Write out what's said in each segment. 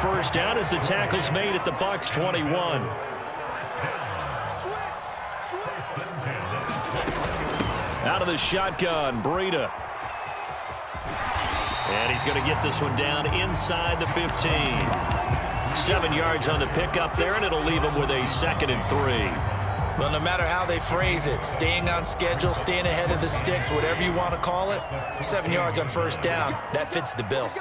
first down as the tackle's made at the Bucs 21. Out of the shotgun, Breida. And he's going to get this one down inside the 15. 7 yards on the pickup there, and it'll leave him with a 2nd and 3. Well, no matter how they phrase it, staying on schedule, staying ahead of the sticks, whatever you want to call it, 7 yards on first down, that fits the bill.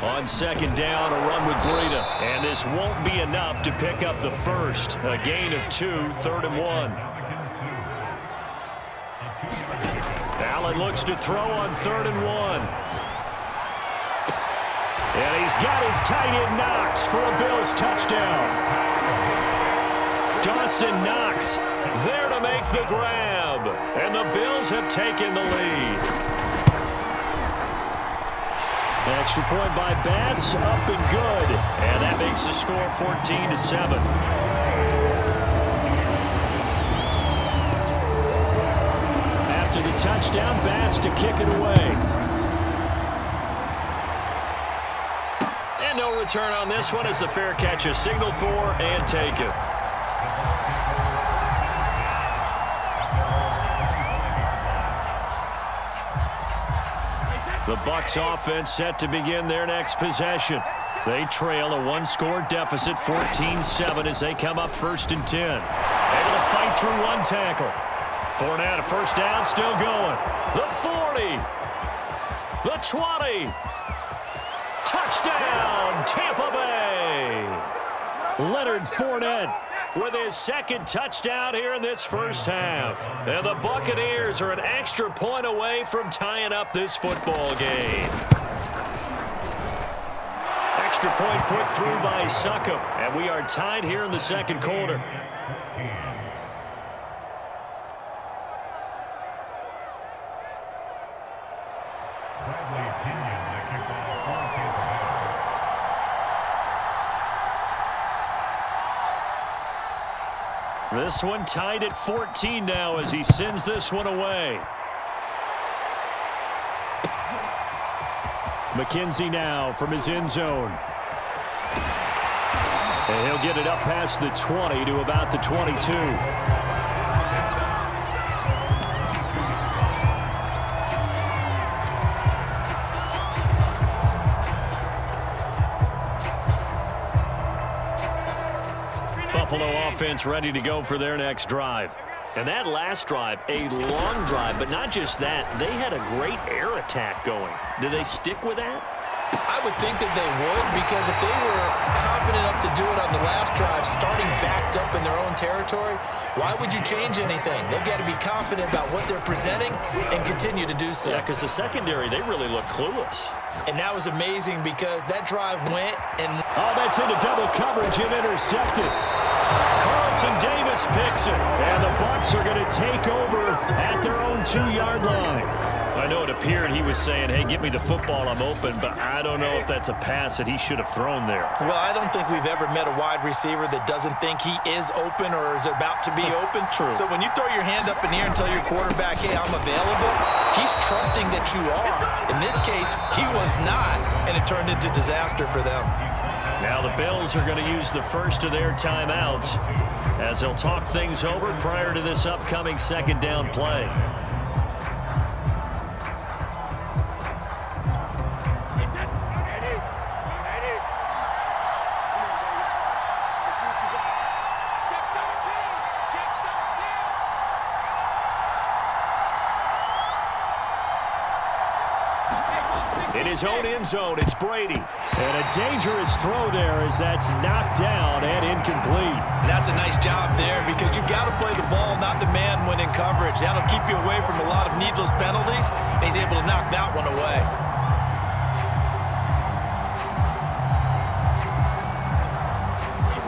On 2nd down, a run with Breida. And this won't be enough to pick up the first. A gain of 2, 3rd and 1. Allen looks to throw on 3rd and 1. And he's got his tight end Knox for a Bills touchdown. Dawson Knox there to make the grab. And the Bills have taken the lead. Extra point by Bass, up and good. And that makes the score 14-7. After the touchdown, Bass to kick it away. And no return on this one as the fair catch is signaled for and taken. The Bucs offense set to begin their next possession. They trail a 1-score deficit, 14-7, as they come up 1st and 10. Able to fight through one tackle. Fournette, a first down, still going. The 40. The 20. Touchdown, Tampa Bay. Leonard Fournette with his 2nd touchdown here in this first half. And the Buccaneers are an extra point away from tying up this football game. Extra point put through by Succop. And we are tied here in the 2nd quarter. This one tied at 14 now as he sends this one away. McKenzie now from his end zone. And he'll get it up past the 20 to about the 22. Buffalo offense ready to go for their next drive. And that last drive, a long drive, but not just that. They had a great air attack going. Do they stick with that? I would think that they would, because if they were confident enough to do it on the last drive, starting backed up in their own territory, why would you change anything? They've got to be confident about what they're presenting and continue to do so. Yeah, because the secondary, they really look clueless. And that was amazing because that drive went and... Oh, that's into double coverage and intercepted. Carlton Davis picks it. And the Bucs are going to take over at their own 2-yard line. I know it appeared he was saying, hey, give me the football, I'm open, but I don't know if that's a pass that he should have thrown there. Well, I don't think we've ever met a wide receiver that doesn't think he is open or is about to be open. True. So when you throw your hand up in the air and tell your quarterback, hey, I'm available, he's trusting that you are. In this case, he was not, and it turned into disaster for them. Now the Bills are going to use the first of their timeouts as they'll talk things over prior to this upcoming 2nd down play. In his own end zone, it's Brady. And a dangerous throw there as that's knocked down and incomplete. And that's a nice job there because you've got to play the ball, not the man when in coverage. That'll keep you away from a lot of needless penalties, and he's able to knock that one away.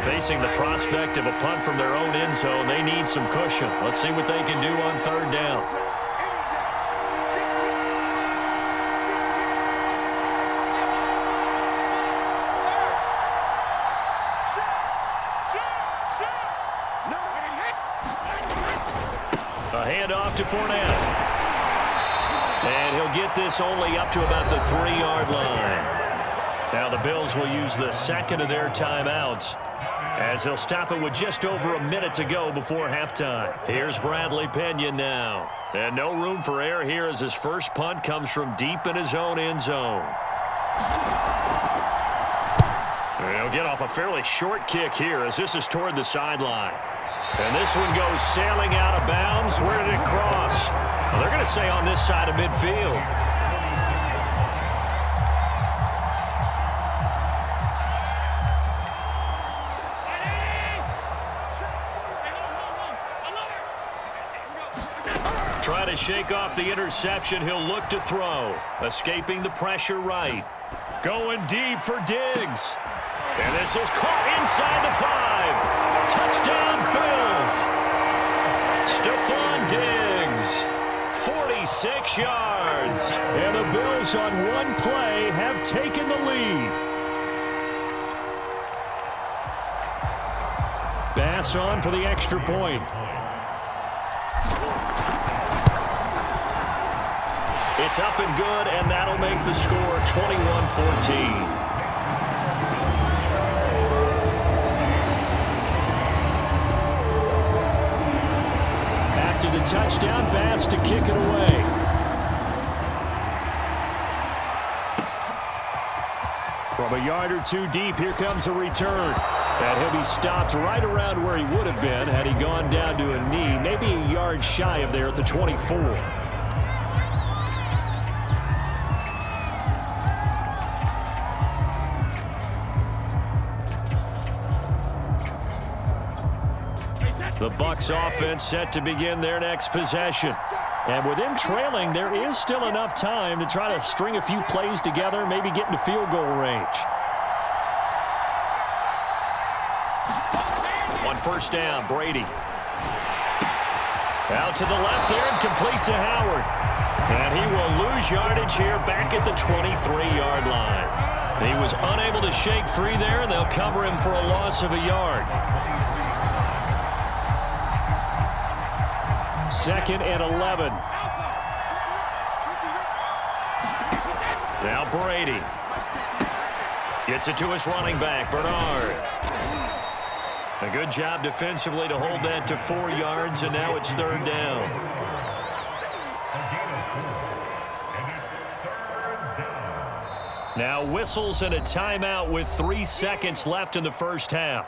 Facing the prospect of a punt from their own end zone, they need some cushion. Let's see what they can do on 3rd down. A handoff to Fournette. And he'll get this only up to about the 3-yard line. Now the Bills will use the second of their timeouts as they'll stop it with just over a minute to go before halftime. Here's Bradley Pena now. And no room for error here as his first punt comes from deep in his own end zone. He'll get off a fairly short kick here as this is toward the sideline. And this one goes sailing out of bounds. Where did it cross? Well, they're going to say on this side of midfield. Trying to shake off the interception. He'll look to throw. Escaping the pressure right. Going deep for Diggs. And this is caught inside the 5. Touchdown, Bills. Stephon Diggs, 46 yards. And the Bills on one play have taken the lead. Bass on for the extra point. It's up and good, and that'll make the score 21-14. After the touchdown, Bass to kick it away. From a yard or two deep, here comes a return. And he'll be stopped right around where he would have been had he gone down to a knee, maybe a yard shy of there at the 24. The Bucs offense set to begin their next possession. And with them trailing, there is still enough time to try to string a few plays together, maybe get into field goal range. On first down, Brady. Out to the left there and complete to Howard. And he will lose yardage here back at the 23-yard line. He was unable to shake free there, and they'll cover him for a loss of a yard. 2nd and 11. Now Brady. Gets it to his running back, Bernard. A good job defensively to hold that to 4 yards, and now it's 3rd down. Now whistles and a timeout with 3 seconds left in the first half.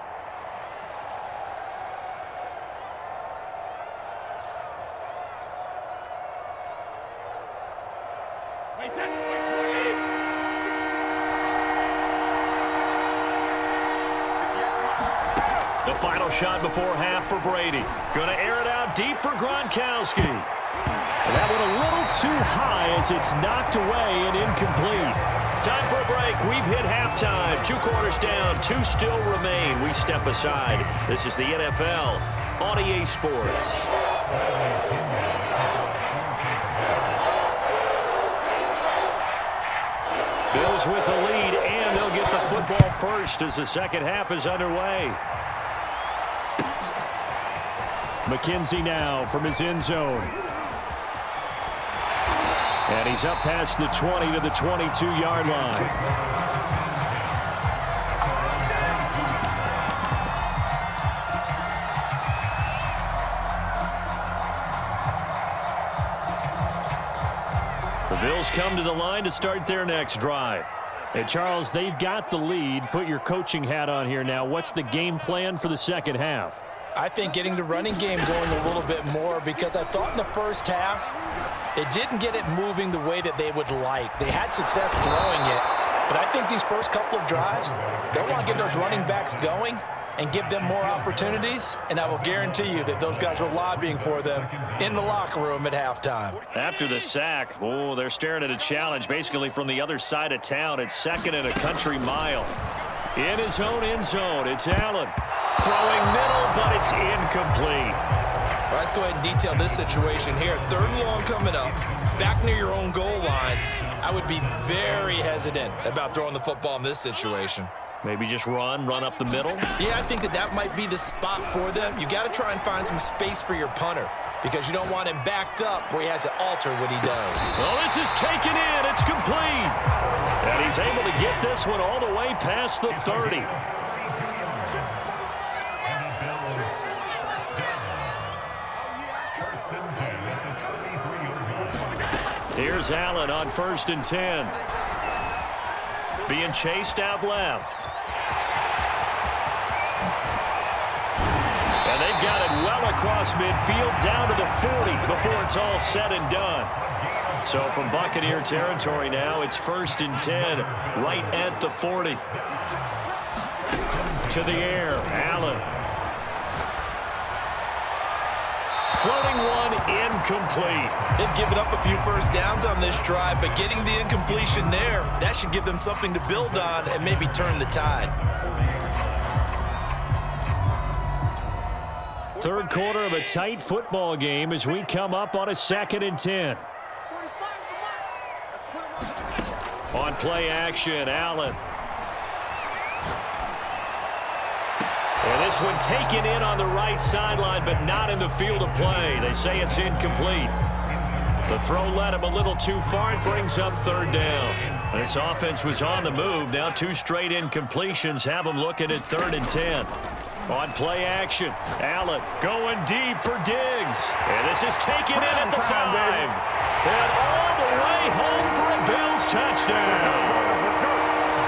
The final shot before half for Brady. Going to air it out deep for Gronkowski. That one a little too high as it's knocked away and incomplete. Time for a break. We've hit halftime. 2 quarters down. 2 still remain. We step aside. This is the NFL on EA Sports. Bills with the lead, and they'll get the football first as the second half is underway. McKenzie now from his end zone. And he's up past the 20 to the 22-yard line. The Bills come to the line to start their next drive. And Charles, they've got the lead. Put your coaching hat on here now. What's the game plan for the second half? I think getting the running game going a little bit more, because I thought in the first half they didn't get it moving the way that they would like. They had success throwing it, but I think these first couple of drives, they want to get those running backs going and give them more opportunities, and I will guarantee you that those guys were lobbying for them in the locker room at halftime. After the sack, oh, they're staring at a challenge basically from the other side of town. It's 2nd and a country mile. In his own end zone, it's Allen. Throwing middle, but it's incomplete. Well, let's go ahead and detail this situation here. 3rd and long coming up, back near your own goal line. I would be very hesitant about throwing the football in this situation. Maybe just run up the middle? Yeah, I think that might be the spot for them. You got to try and find some space for your punter. because you don't want him backed up where he has to alter what he does. Oh, this is taken in. It's complete. And he's able to get this one all the way past the 30. Here's Allen on 1st and 10. Being chased out left. And they've got it well across midfield down to the 40 before it's all said and done. So from Buccaneer territory now, it's 1st and 10 right at the 40. To the air, Allen. Floating one, incomplete. They've given up a few first downs on this drive, but getting the incompletion there, that should give them something to build on and maybe turn the tide. Third quarter of a tight football game as we come up on a 2nd and 10. On play action, Allen. And this one taken in on the right sideline, but not in the field of play. They say it's incomplete. The throw led him a little too far. It brings up 3rd down. This offense was on the move. Now 2 straight incompletions have them looking at 3rd and 10. On play action, Allen going deep for Diggs. And this is taken in at the 5. And all the way home for a Bills touchdown.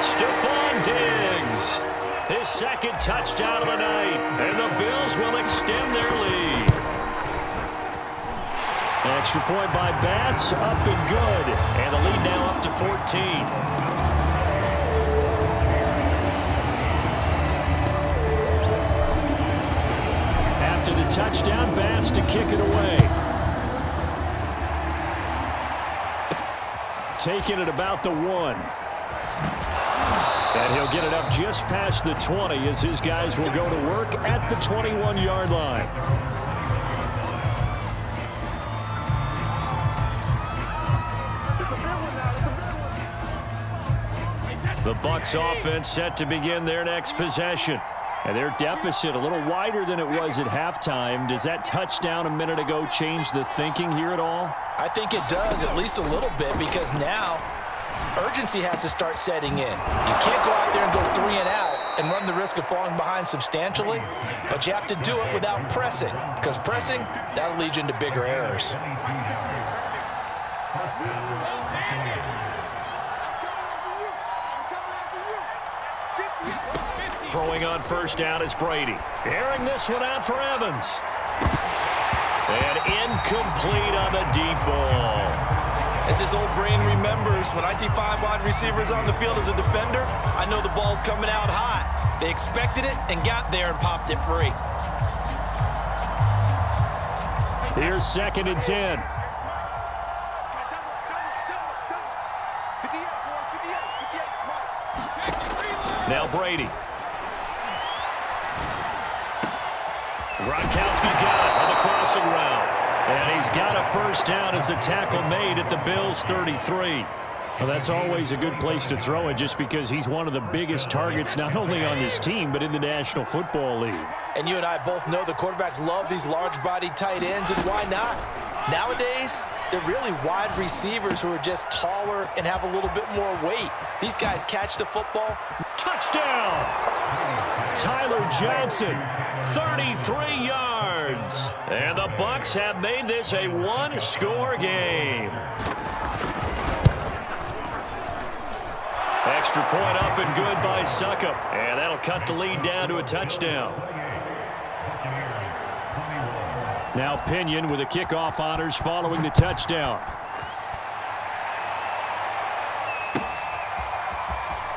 Stephon Diggs. His 2nd touchdown of the night. And the Bills will extend their lead. Extra point by Bass, up and good. And the lead now up to 14. After the touchdown, Bass to kick it away. Taking it about the 1. And he'll get it up just past the 20 as his guys will go to work at the 21-yard line. The Bucs offense set to begin their next possession. And their deficit a little wider than it was at halftime. Does that touchdown a minute ago change the thinking here at all? I think it does, at least a little bit, because now urgency has to start setting in. You can't go out there and go 3 and out and run the risk of falling behind substantially, but you have to do it without pressing, because pressing, that'll lead you into bigger errors. Throwing on 1st down is Brady. Airing this one out for Evans. And incomplete on the deep ball. As his old brain remembers, when I see 5 wide receivers on the field as a defender, I know the ball's coming out hot. They expected it and got there and popped it free. Here's 2nd and 10. Now Brady. Gronkowski got it on the crossing route. And he's got a 1st down as the tackle made at the Bills' 33. Well, that's always a good place to throw it just because he's one of the biggest targets not only on this team but in the National Football League. And you and I both know the quarterbacks love these large-bodied tight ends, and why not? Nowadays, they're really wide receivers who are just taller and have a little bit more weight. These guys catch the football. Touchdown! Tyler Johnson, 33 yards. And the Bucs have made this a 1-score game. Extra point up and good by Succop. And that'll cut the lead down to a touchdown. Now Pinion with the kickoff honors following the touchdown.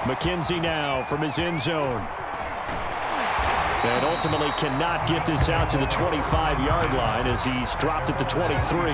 McKenzie now from his end zone. And ultimately cannot get this out to the 25-yard line as he's dropped at the 23.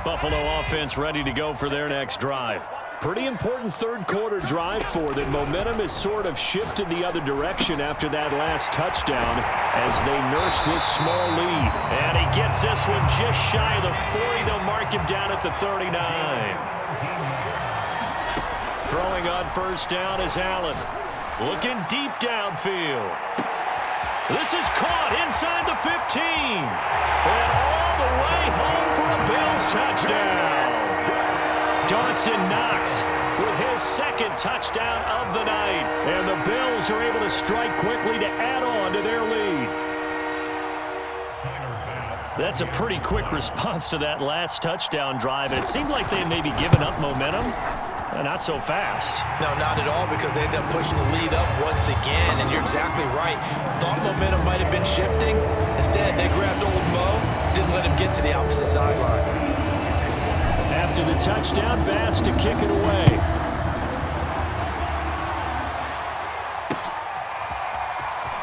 Buffalo offense ready to go for their next drive. Pretty important third quarter drive for them. Momentum has sort of shifted the other direction after that last touchdown as they nurse this small lead. And he gets this one just shy of the 40. They'll mark him down at the 39. Throwing on first down is Allen. Looking deep downfield. This is caught inside the 15. And all the way home for a Bills touchdown. Dawson Knox with his second touchdown of the night. And the Bills are able to strike quickly to add on to their lead. That's a pretty quick response to that last touchdown drive. And it seemed like they had maybe given up momentum. Not so fast. No, not at all, because they ended up pushing the lead up once again, and you're exactly right. Thought momentum might have been shifting. Instead, they grabbed old Mo, didn't let him get to the opposite sideline. After the touchdown, Bass to kick it away.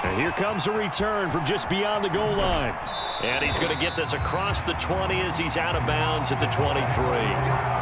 And here comes a return from just beyond the goal line. And he's going to get this across the 20 as he's out of bounds at the 23.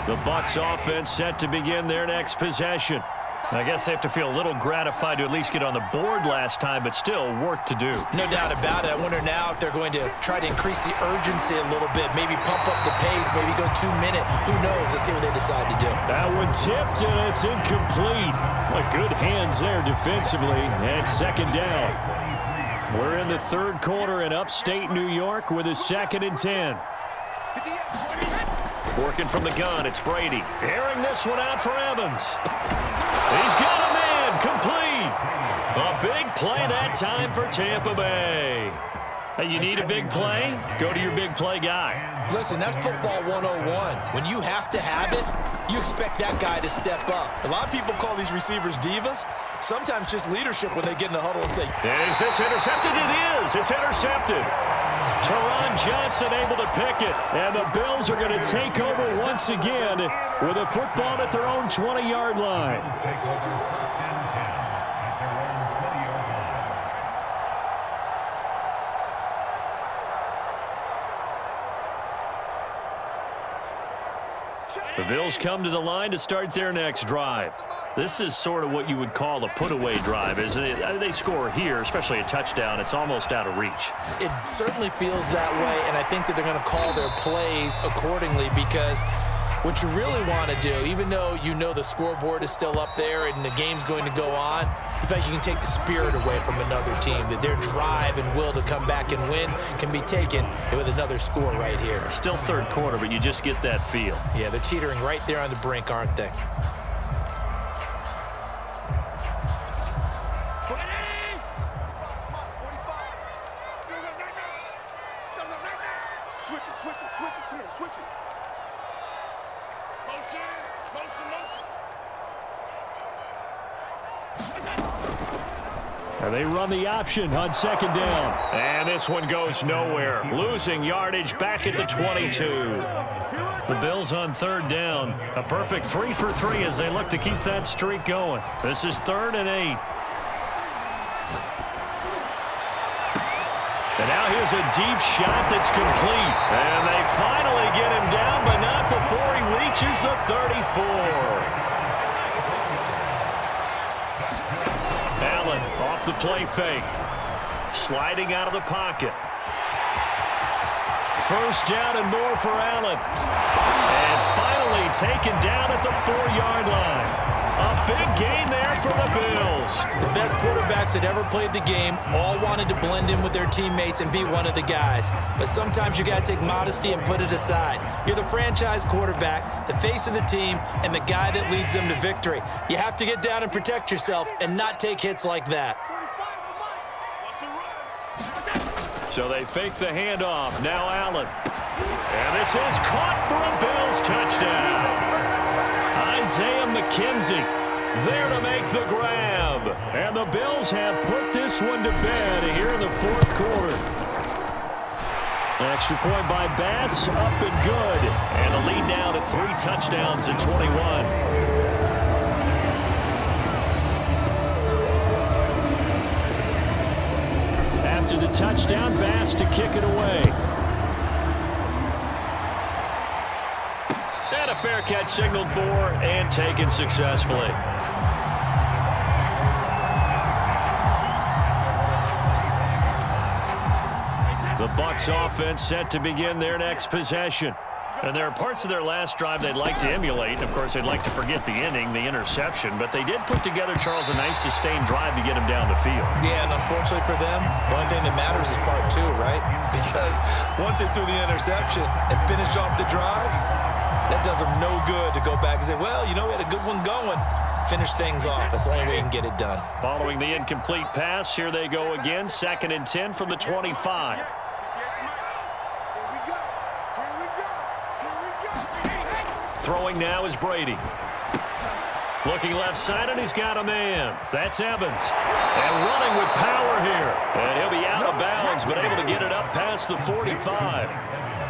The Bucs offense set to begin their next possession. I guess they have to feel a little gratified to at least get on the board last time, but still work to do. No doubt about it. I wonder now if they're going to try to increase the urgency a little bit, maybe pump up the pace, maybe go 2 minute. Who knows? Let's see what they decide to do. That one tipped, and it's incomplete. What good hands there defensively, and second down. We're in the third quarter in upstate New York with a 2nd and 10. Working from the gun, it's Brady. Airing this one out for Evans. He's got a man, complete. A big play that time for Tampa Bay. Hey, you need a big play? Go to your big play guy. Listen, that's football 101. When you have to have it, you expect that guy to step up. A lot of people call these receivers divas. Sometimes just leadership when they get in the huddle and say, is this intercepted? It is. It's intercepted. Teron Johnson able to pick it. And the Bills are going to take over once again with a football at their own 20-yard line. The Bills come to the line to start their next drive. This is sort of what you would call a put-away drive, isn't it? They score here, especially a touchdown. It's almost out of reach. It certainly feels that way, and I think that they're going to call their plays accordingly, because what you really want to do, even though you know the scoreboard is still up there and the game's going to go on, in fact, you can take the spirit away from another team, that their drive and will to come back and win can be taken with another score right here. Still third quarter, but you just get that feel. Yeah, they're teetering right there on the brink, aren't they? And they run the option on second down. And this one goes nowhere. Losing yardage back at the 22. The Bills on third down. A perfect 3 for 3 as they look to keep that streak going. This is 3rd and 8. And now here's a deep shot that's complete. And they finally get him down, but not before he reaches the 34. Allen off the play fake. Sliding out of the pocket. First down and more for Allen. And finally taken down at the 4-yard line. A big gain there for the Bills. The best quarterbacks that ever played the game all wanted to blend in with their teammates and be one of the guys. But sometimes you got to take modesty and put it aside. You're the franchise quarterback, the face of the team, and the guy that leads them to victory. You have to get down and protect yourself and not take hits like that. So they fake the handoff. Now Allen. And this is caught for a Bills touchdown. Isaiah McKenzie there to make the grab. And the Bills have put this one to bed here in the fourth quarter. An extra point by Bass, up and good. And the lead now to 3 touchdowns at 21. After the touchdown, Bass to kick it away. And a fair catch signaled for and taken successfully. The Bucs offense set to begin their next possession. And there are parts of their last drive they'd like to emulate. Of course, they'd like to forget the inning, the interception. But they did put together, Charles, a nice sustained drive to get him down the field. Yeah, and unfortunately for them, the only thing that matters is part two, right? Because once they threw the interception and finished off the drive, that does them no good to go back and say, well, you know, we had a good one going. Finish things off. That's the only way you can get it done. Following the incomplete pass, here they go again. 2nd and 10 from the 25. Throwing now is Brady. Looking left side, and he's got a man. That's Evans. And running with power here. And he'll be out of bounds, but able to get it up past the 45.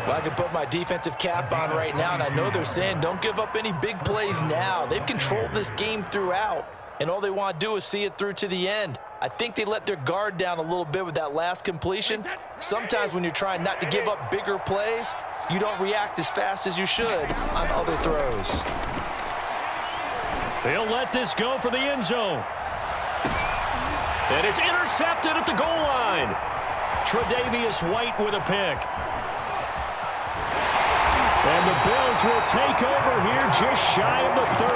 Well, I can put my defensive cap on right now, and I know they're saying don't give up any big plays now. They've controlled this game throughout, and all they want to do is see it through to the end. I think they let their guard down a little bit with that last completion. Sometimes when you're trying not to give up bigger plays, you don't react as fast as you should on other throws. He'll let this go for the end zone. And it's intercepted at the goal line. Tre'Davious White with a pick. And the Bills will take over here just shy of the 30.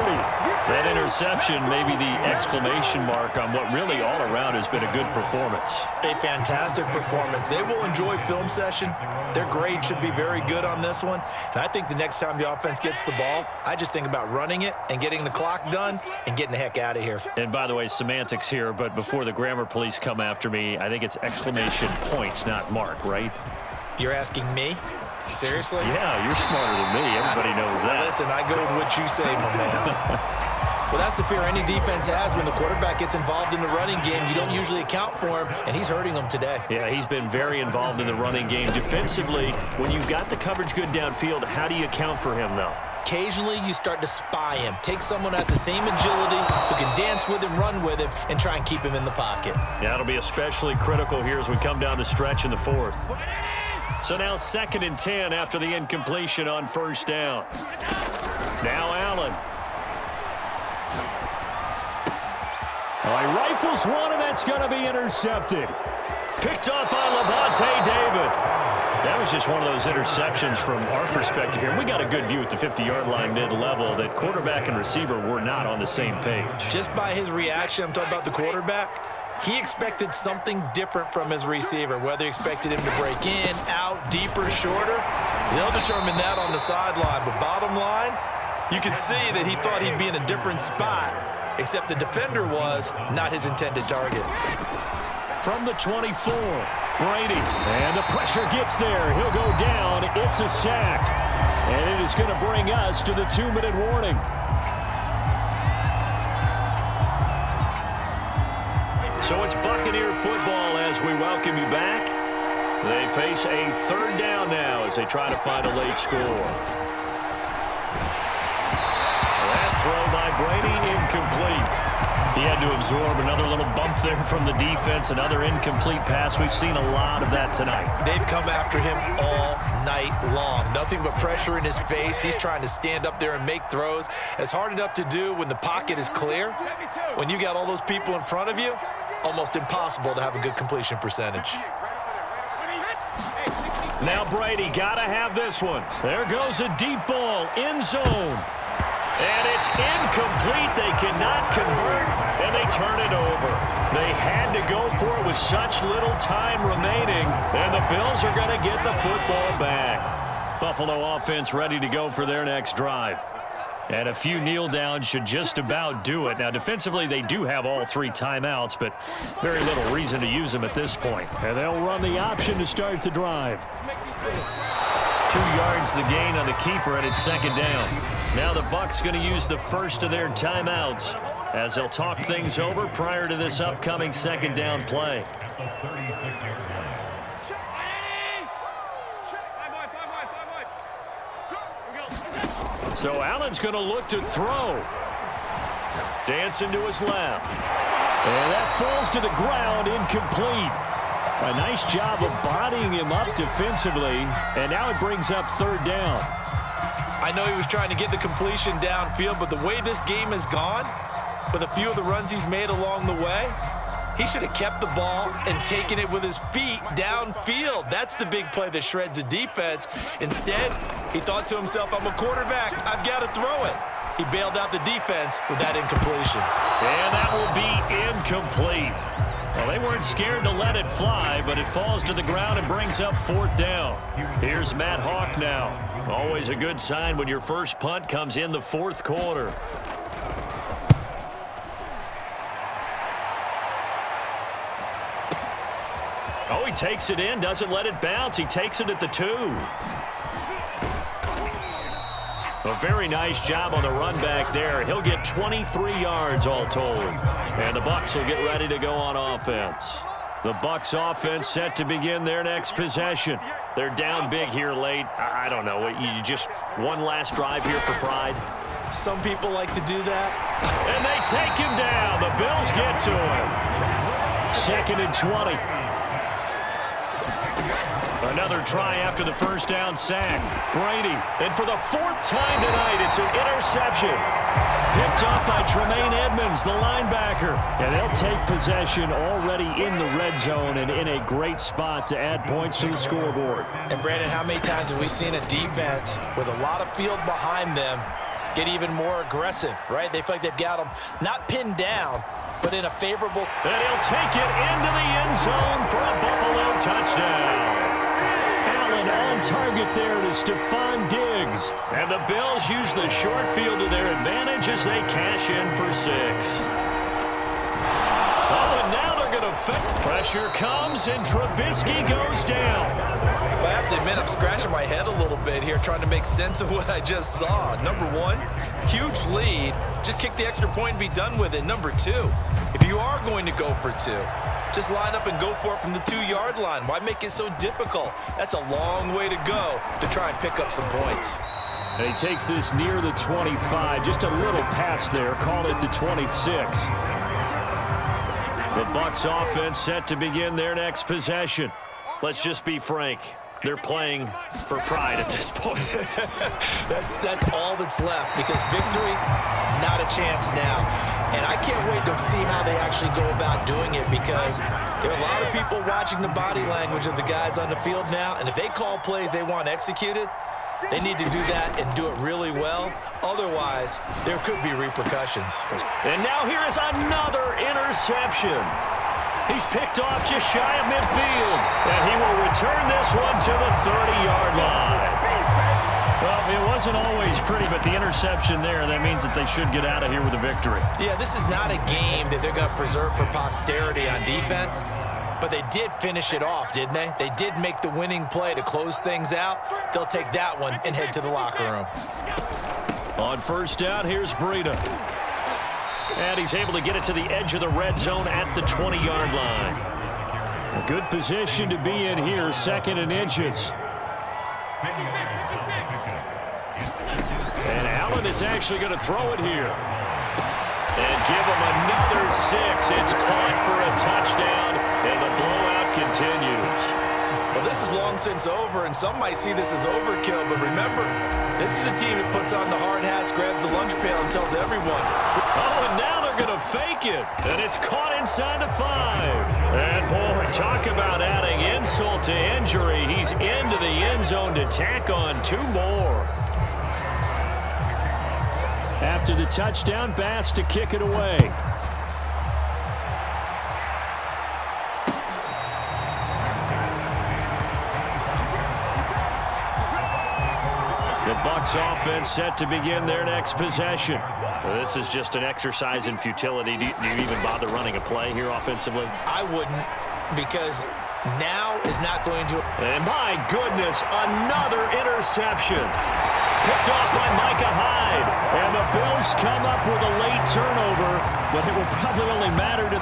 That interception may be the exclamation mark on what really all around has been a good performance. A fantastic performance. They will enjoy film session. Their grade should be very good on this one. And I think the next time the offense gets the ball, I just think about running it and getting the clock done and getting the heck out of here. And by the way, semantics here, but before the grammar police come after me, I think it's exclamation points, not mark, right? You're asking me? Seriously? Yeah, you're smarter than me. Everybody knows that. Listen, I go with what you say, my man. Well, that's the fear any defense has when the quarterback gets involved in the running game. You don't usually account for him, and he's hurting them today. Yeah, he's been very involved in the running game. Defensively, when you've got the coverage good downfield, how do you account for him, though? Occasionally, you start to spy him. Take someone who has the same agility, who can dance with him, run with him, and try and keep him in the pocket. Yeah, it'll be especially critical here as we come down the stretch in the 4th. So now 2nd and 10 after the incompletion on 1st down. Now Allen. He rifles one, and that's going to be intercepted. Picked up by Levante David. That was just one of those interceptions from our perspective here. We got a good view at the 50-yard line mid-level that quarterback and receiver were not on the same page. Just by his reaction, I'm talking about the quarterback, he expected something different from his receiver, whether he expected him to break in, out, deeper, shorter. They'll determine that on the sideline. But bottom line, you can see that he thought he'd be in a different spot, except the defender was not his intended target. From the 24, Brady. And the pressure gets there. He'll go down. It's a sack. And it is going to bring us to the 2-minute warning. So it's Buccaneer football as we welcome you back. They face a 3rd down now as they try to find a late score. That throw by Brady incomplete. He had to absorb another little bump there from the defense, another incomplete pass. We've seen a lot of that tonight. They've come after him all night long. Nothing but pressure in his face. He's trying to stand up there and make throws. It's hard enough to do when the pocket is clear. When you got all those people in front of you, almost impossible to have a good completion percentage. Now Brady got to have this one. There goes a deep ball, end zone. And it's incomplete. They cannot convert, and they turn it over. They had to go for it with such little time remaining, and the Bills are going to get the football back. Buffalo offense ready to go for their next drive. And a few kneel downs should just about do it. Now, defensively, they do have all 3 timeouts, but very little reason to use them at this point. And they'll run the option to start the drive. 2 yards the gain on the keeper, and it's 2nd down. Now the Bucs going to use the first of their timeouts as they'll talk things over prior to this upcoming 2nd down play. So Allen's going to look to throw. Dancing to his left. And that falls to the ground, incomplete. A nice job of bodying him up defensively, and now it brings up 3rd down. I know he was trying to get the completion downfield, but the way this game has gone, with a few of the runs he's made along the way, He should have kept the ball and taken it with his feet downfield. That's the big play that shreds a defense. Instead, he thought to himself, I'm a quarterback. I've got to throw it. He bailed out the defense with that incompletion. And that will be incomplete. Well, they weren't scared to let it fly, but it falls to the ground and brings up 4th down. Here's Matt Hawk now. Always a good sign when your first punt comes in the 4th quarter. Oh, he takes it in, doesn't let it bounce. He takes it at the 2. A very nice job on the run back there. He'll get 23 yards all told. And the Bucs will get ready to go on offense. The Bucs offense set to begin their next possession. They're down big here late. I don't know. You just one last drive here for pride? Some people like to do that. And they take him down. The Bills get to him. 2nd and 20. Another try after the first down sack. Brady, and for the 4th time tonight, it's an interception. Picked up by Tremaine Edmonds, the linebacker. And they'll take possession already in the red zone and in a great spot to add points to the scoreboard. And, Brandon, how many times have we seen a defense with a lot of field behind them get even more aggressive, right? They feel like they've got them not pinned down, but in a favorable... And he'll take it into the end zone for a Buffalo touchdown. Allen on target there to Stephon Diggs. And the Bills use the short field to their advantage as they cash in for 6. Oh, and now they're going to... Pressure comes, and Trubisky goes down. I have to admit, I'm scratching my head a little bit here trying to make sense of what I just saw. Number 1, huge lead. Just kick the extra point and be done with it. Number 2, if you are going to go for 2, just line up and go for it from the 2-yard line. Why make it so difficult? That's a long way to go to try and pick up some points. And he takes this near the 25. Just a little pass there. Call it the 26. The Bucs offense set to begin their next possession. Let's just be frank. They're playing for pride at this point. That's all that's left, because victory, not a chance now. And I can't wait to see how they actually go about doing it, because there are a lot of people watching the body language of the guys on the field now, and if they call plays they want executed, they need to do that and do it really well. Otherwise, there could be repercussions. And now here is another interception. He's picked off just shy of midfield, and he will return this one to the 30-yard line. Well, it wasn't always pretty, but the interception there, that means that they should get out of here with a victory. Yeah, this is not a game that they're going to preserve for posterity on defense, but they did finish it off, didn't they? They did make the winning play to close things out. They'll take that one and head to the locker room. On first down, here's Breida. And he's able to get it to the edge of the red zone at the 20-yard line. A good position to be in here, 2nd and inches. And Allen is actually going to throw it here. And give him another 6. It's caught for a touchdown, and the blowout continues. Well, this is long since over, and some might see this as overkill, but remember, this is a team that puts on the hard hats, grabs the lunch pail, and tells everyone. Oh, and now they're going to fake it, and it's caught inside the 5. And, boy, talk about adding insult to injury. He's into the end zone to tack on 2 more. After the touchdown, Bass to kick it away. The Bucs offense set to begin their next possession. Well, this is just an exercise in futility. Do you even bother running a play here offensively? I wouldn't, because now is not going to... And my goodness, another interception. Picked off by Micah Hyde. And the Bills come up with a late turnover, but it will probably only matter to